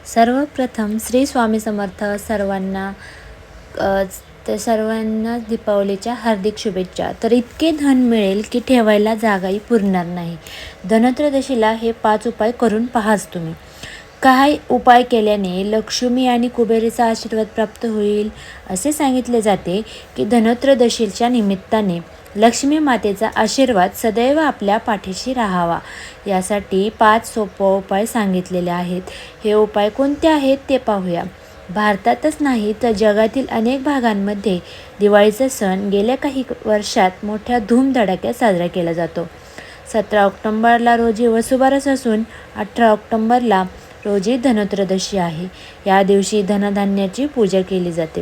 सर्वप्रथम श्री स्वामी समर्थ सर्वांना दीपावलीच्या हार्दिक शुभेच्छा। तर इतके धन मिळेल की ठेवायला जागाही पुरणार नाही। धनत्रयोदशीला हे 5 उपाय करून पहाच तुम्ही। काय उपाय केल्याने लक्ष्मी आणि कुबेराचा आशीर्वाद प्राप्त होईल असे सांगितले जाते की धनत्रयोदशीच्या निमित्ताने लक्ष्मी मातेचा आशीर्वाद सदैव आपल्या पाठीशी राहावा यासाठी 5 सोपे उपाय सांगितलेले आहेत। हे उपाय कोणते आहेत ते पाहूया। भारतातच नाही तर जगातील अनेक भागांमध्ये दिवाळीचा सण गेल्या काही वर्षात मोठ्या धूमधडाक्यात साजरा केला जातो। 17 ऑक्टोबरला रोजी वसुबारस असून 18 ऑक्टोबरला रोजी धनत्रयोदशी आहे। या दिवशी धनधान्याची पूजा केली जाते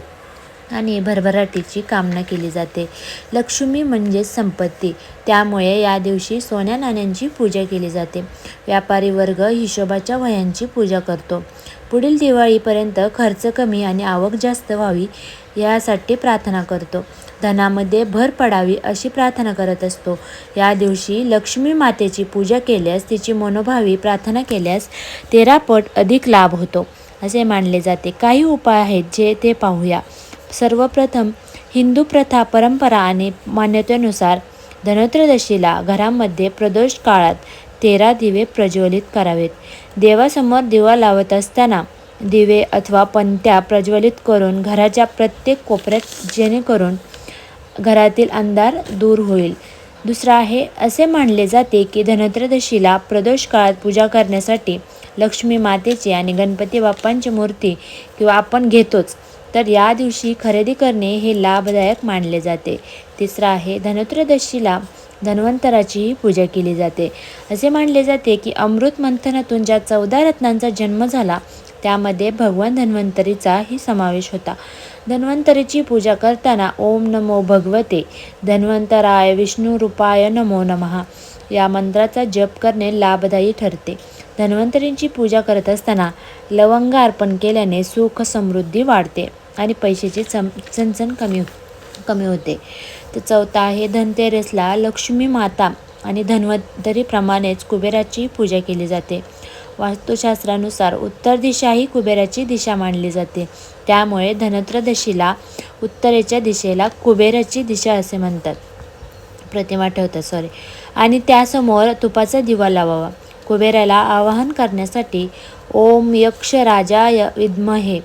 आणि भरभराटीची कामना केली जाते। लक्ष्मी म्हणजे संपत्ती, त्यामुळे या दिवशी सोन्या नाण्यांची पूजा केली जाते। व्यापारी वर्ग हिशोबाच्या वह्यांची पूजा करतो। पुढील दिवाळीपर्यंत खर्च कमी आणि आवक जास्त व्हावी यासाठी प्रार्थना करतो। धनामध्ये भर पडावी अशी प्रार्थना करत असतो। या दिवशी लक्ष्मी मातेची पूजा केल्यास, तिची मनोभावी प्रार्थना केल्यास 13 पट अधिक लाभ होतो असे मानले जाते। काही उपाय आहेत जे ते पाहूया। सर्वप्रथम हिंदू प्रथा, परंपरा आणि मान्यतेनुसार धनत्रयोदशीला घरामध्ये प्रदोष काळात 13 दिवे प्रज्वलित करावेत। देवासमोर दिवा लावत असताना दिवे अथवा पणत्या प्रज्वलित करून घराच्या प्रत्येक कोपऱ्यात, जेणेकरून घरातील अंधार दूर होईल। दुसरा आहे, असे मानले जाते की धनत्रयोदशीला प्रदोष काळात पूजा करण्यासाठी लक्ष्मी मातेची आणि गणपती बाप्पांची मूर्ती किंवा आपण घेतोच, तर या दिवशी खरेदी करणे हे लाभदायक मानले जाते। तिसरा आहे, धनत्रयोदशीला धन्वंतराचीही पूजा केली जाते। असे मानले जाते की अमृत मंथनातून ज्या 14 रत्नांचा जन्म झाला त्यामध्ये भगवान धन्वंतरीचाही समावेश होता। धन्वंतरीची पूजा करताना ओम नमो भगवते धन्वंतराय विष्णुरूपाय नमो नमः या मंत्राचा जप करणे लाभदायी ठरते। धन्वंतरींची पूजा करत असताना लवंग अर्पण केल्याने सुख समृद्धी वाढते आणि पैशाची चणचण कमी होते। तर चौथा आहे, धनतेरसला लक्ष्मी माता आणि धन्वंतरीप्रमाणेच कुबेराची पूजा केली जाते। वास्तुशास्त्रानुसार उत्तर दिशा ही कुबेराची दिशा मानली जाते, त्यामुळे धनत्रयोदशीला उत्तरेच्या दिशेला कुबेराची दिशा असे म्हणतात, प्रतिमा ठेवतात आणि त्यासमोर तुपाचा दिवा लावावा। कुबेराला आवाहन करण्यासाठी ओम यक्षराजाय विद्महे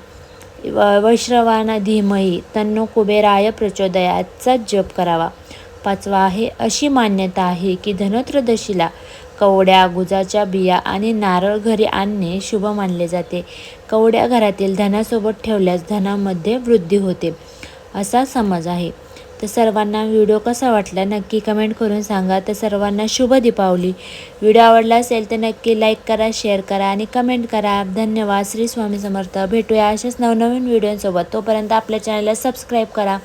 वैश्रवाना धीमहि तन्नो कुबेराय प्रचोदयातचा जप करावा। पाचवा आहे, अशी मान्यता आहे की धनत्रयोदशीला कवड्या, गुजाच्या बिया आणि नारळ घरी आणणे शुभ मानले जाते। कवड्या घरातील धनासोबत ठेवल्यास धनामध्ये वृद्धी होते असा समज आहे। तर सर्वांना व्हिडिओ कसा वाटला नक्की कमेंट करून सांगा। तर सर्वांना शुभ दीपावली। व्हिडिओ आवडला असेल तर नक्की लाईक करा, शेअर करा आणि कमेंट करा। धन्यवाद। श्री स्वामी समर्थ। भेटूया अशाच नवनवीन व्हिडिओसोबत। तोपर्यंत आपल्या चॅनलला सबस्क्राईब करा।